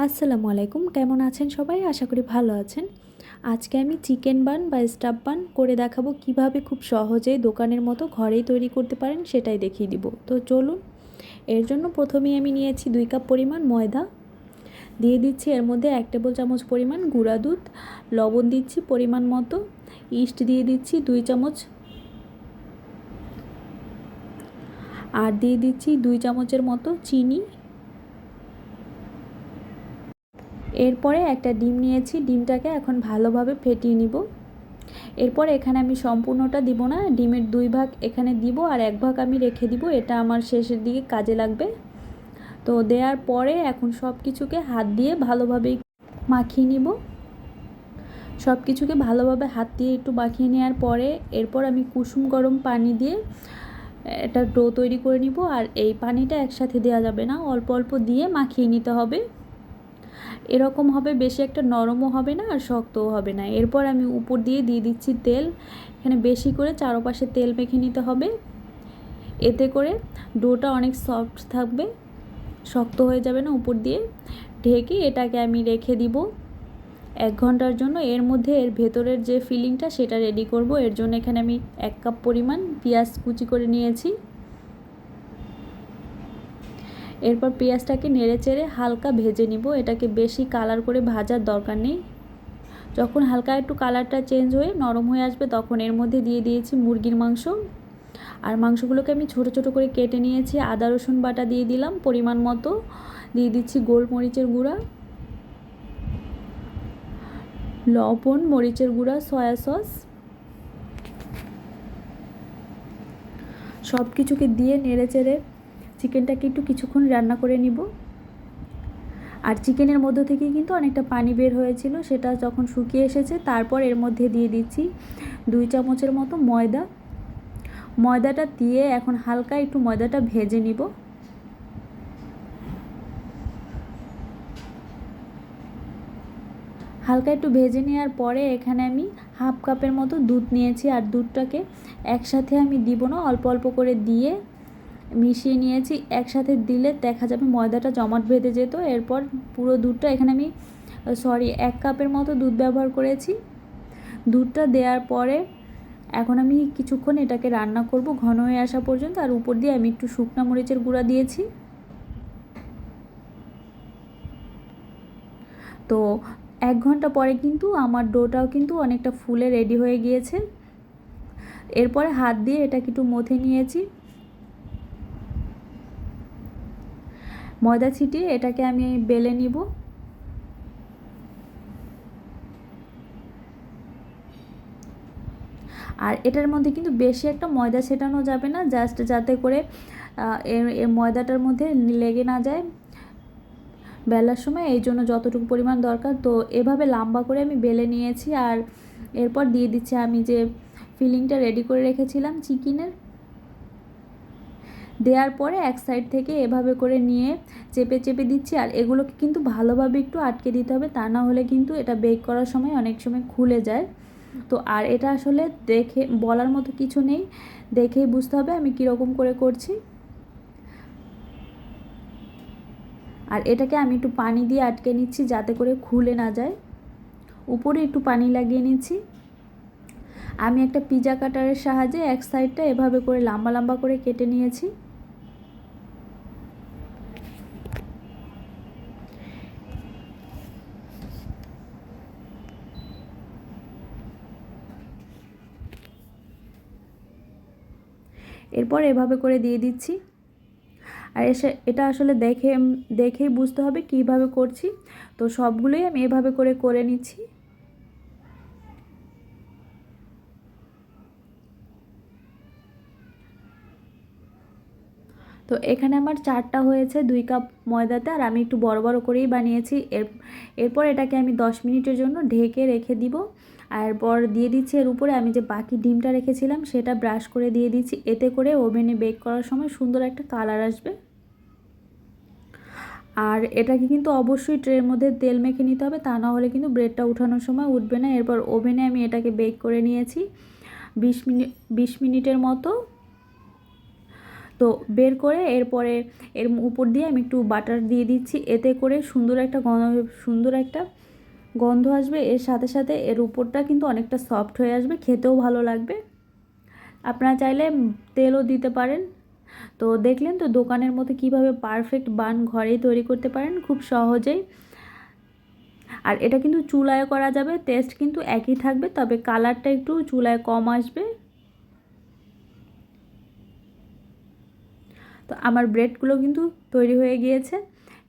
আসসালামু আলাইকুম, কেমন আছেন সবাই? আশা করি ভালো আছেন। আজকে আমি চিকেন বান বা স্টাফ বান করে দেখাবো কিভাবে খুব সহজেই দোকানের মতো ঘরেই তৈরি করতে পারেন, সেটাই দেখিয়ে দিব। তো চলুন। এর জন্য প্রথমেই আমি নিয়েছি 2 কাপ পরিমাণ ময়দা, দিয়ে দিচ্ছি এর মধ্যে 1 টেবিল চামচ পরিমাণ গুঁড়া দুধ, লবণ দিচ্ছি পরিমাণ মতো, ইস্ট দিয়ে দিচ্ছি 2 চামচ, আর দিয়ে দিচ্ছি 2 চামচের মতো চিনি। এরপরে একটা ডিম নিয়েছি, ডিমটাকে এখন ভালোভাবে ফেটিয়ে নিব। এরপর এখানে আমি সম্পূর্ণটা দিব না, ডিমের 2 ভাগ এখানে দিব আর 1 ভাগ আমি রেখে দিব, এটা আমার শেষের দিকে কাজে লাগবে। তো দেওয়ার পরে এখন সব কিছুকে হাত দিয়ে ভালোভাবে মাখিয়ে নিব। সব কিছুকে ভালোভাবে হাত দিয়ে একটু মাখিয়ে নেওয়ার পরে এরপর আমি কুসুম গরম পানি দিয়ে একটা ডো তৈরি করে নিব। আর এই পানিটা একসাথে দেওয়া যাবে না, অল্প অল্প দিয়ে মাখিয়ে নিতে হবে। এরকম হবে, বেশি একটা নরমও হবে না আর শক্তও হবে না। এরপর আমি উপর দিয়ে দিচ্ছি তেল। এখানে বেশি করে চারপাশে তেল মেখে নিতে হবে, এতে করে ডোটা অনেক সফট থাকবে, শক্ত হয়ে যাবে না। উপর দিয়ে ঢেকে এটাকে আমি রেখে দিব 1 ঘন্টার জন্য। এর মধ্যে এর ভেতরের যে ফিলিংটা সেটা রেডি করব। এর জন্য এখানে আমি 1 কাপ পরিমাণ পেঁয়াজ কুচি করে নিয়েছি। এরপর পেঁয়াজটাকে নেড়েচেড়ে হালকা ভেজে নিব, এটাকে বেশি কালার করে ভাজার দরকার নেই। যখন হালকা একটু কালারটা চেঞ্জ হয়ে নরম হয়ে আসবে তখন এর মধ্যে দিয়ে দিয়েছি মুরগির মাংস। আর মাংসগুলোকে আমি ছোট ছোট করে কেটে নিয়েছি। আদা রসুন বাটা দিয়ে দিলাম পরিমাণ মতো, দিয়ে দিচ্ছি গোলমরিচের গুঁড়া, লবণ, মরিচের গুঁড়া, সয়া সস, সব কিছুকে দিয়ে নেড়েচেড়ে চিকেনটাকে একটু কিছুক্ষণ রান্না করে নিব। আর চিকেনের মধ্য থেকে কিন্তু অনেকটা পানি বের হয়েছিল, সেটা যখন শুকিয়ে এসেছে তারপর এর মধ্যে দিয়ে দিচ্ছি 2 চামচের মতো ময়দা। ময়দাটা দিয়ে এখন হালকা একটু ময়দাটা ভেজে নিব। হালকা একটু ভেজে নেওয়ার পরে এখানে আমি হাফ কাপের মতো দুধ নিয়েছি। আর দুধটাকে একসাথে আমি দিব না, অল্প অল্প করে দিয়ে মিশিয়ে নিয়েছি। একসাথে দিলে দেখা যাবে ময়দাটা জমাট বেঁধে যেত। এরপর পুরো দুধটা এখানে আমি 1 কাপের মতো দুধ ব্যবহার করেছি। দুধটা দেওয়ার পরে এখন আমি কিছুক্ষণ এটাকে রান্না করব ঘন হয়ে আসা পর্যন্ত। আর উপর দিয়ে আমি একটু শুকনো মরিচের গুঁড়া দিয়েছি। তো 1 ঘন্টা পরে কিন্তু আমার ডোটাও কিন্তু অনেকটা ফুলে রেডি হয়ে গিয়েছে। এরপরে হাত দিয়ে এটাকে একটু মথে নিয়েছি, ময়দা ছিটিয়ে এটাকে আমি বেলে নিব। আর এটার মধ্যে কিন্তু বেশি একটা ময়দা ছেটানো যাবে না, জাস্ট যাতে করে এর ময়দাটার মধ্যে লেগে না যায় বেলার সময়, এই জন্য যতটুকু পরিমাণ দরকার। তো এভাবে লম্বা করে আমি বেলে নিয়েছি। আর এরপর দিয়ে দিচ্ছি আমি যে ফিলিংটা রেডি করে রেখেছিলাম চিকেনের। দেওয়ার পরে এক সাইড থেকে এভাবে করে নিয়ে চেপে চেপে দিচ্ছি। আর এগুলোকে কিন্তু ভালোভাবে একটু আটকে দিতে হবে, তা না হলে কিন্তু এটা বেক করার সময় অনেক সময় খুলে যায়। তো আর এটা আসলে দেখে বলার মতো কিছু নেই, দেখেই বুঝতে হবে আমি কীরকম করে করছি। আর এটাকে আমি একটু পানি দিয়ে আটকে নিচ্ছি যাতে করে খুলে না যায়। উপরে একটু পানি লাগিয়ে নিচ্ছি। আমি একটা পিজা কাটারের সাহায্যে এক সাইডটা এভাবে করে লম্বা লম্বা করে কেটে নিয়েছি। এরপর এভাবে করে দিয়ে দিচ্ছি। আর এটা আসলে দেখেই বুঝতে হবে কিভাবে করছি। তো সবগুলোই আমি এভাবে করে করে নিচ্ছি। তো এখানে আমার 4টা হয়েছে 2 কাপ ময়দাতে, আর আমি একটু বড় বড় করেই বানিয়েছি। এরপর এটাকে আমি 10 মিনিটের জন্য ঢেকে রেখে দিব। এরপর দিয়ে দিচ্ছি এর উপরে আমি যে বাকি ডিমটা রেখেছিলাম সেটা ব্রাশ করে দিয়ে দিচ্ছি, এতে করে ওভেনে বেক করার সময় সুন্দর একটা কালার আসবে। আর এটাকে কিন্তু অবশ্যই ট্রের মধ্যে তেল মেখে নিতে হবে, তা না হলে কিন্তু ব্রেডটা উঠানোর সময় উঠবে না। এরপর ওভেনে আমি এটাকে বেক করে নিয়েছি 20 মিনিটের মতো। তো বের করে এরপরে এর উপর দিয়ে আমি একটু বাটার দিয়ে দিচ্ছি, এতে করে সুন্দর একটা গন্ধ আসবে। এর সাথে সাথে এর উপরটা কিন্তু অনেকটা সফট হয়ে আসবে, খেতেও ভালো লাগবে। আপনারা চাইলে তেলও দিতে পারেন। তো দেখলেন তো দোকানের মতো কিভাবে পারফেক্ট বান ঘরেই তৈরি করতে পারেন খুব সহজেই। আর এটা কিন্তু চুলায় করা যাবে, টেস্ট কিন্তু একই থাকবে, তবে কালারটা একটু চুলায় কম আসবে। তো আমার ব্রেডগুলো কিন্তু তৈরি হয়ে গিয়েছে।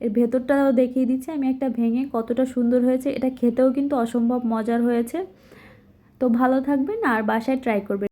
এর ভেতরটাও দেখিয়ে দিচ্ছি আমি একটা ভেঙে, কতটা সুন্দর হয়েছে। এটা খেতেও কিন্তু অসম্ভব মজার হয়েছে। তো ভালো থাকবেন আর বাসায় ট্রাই করবেন।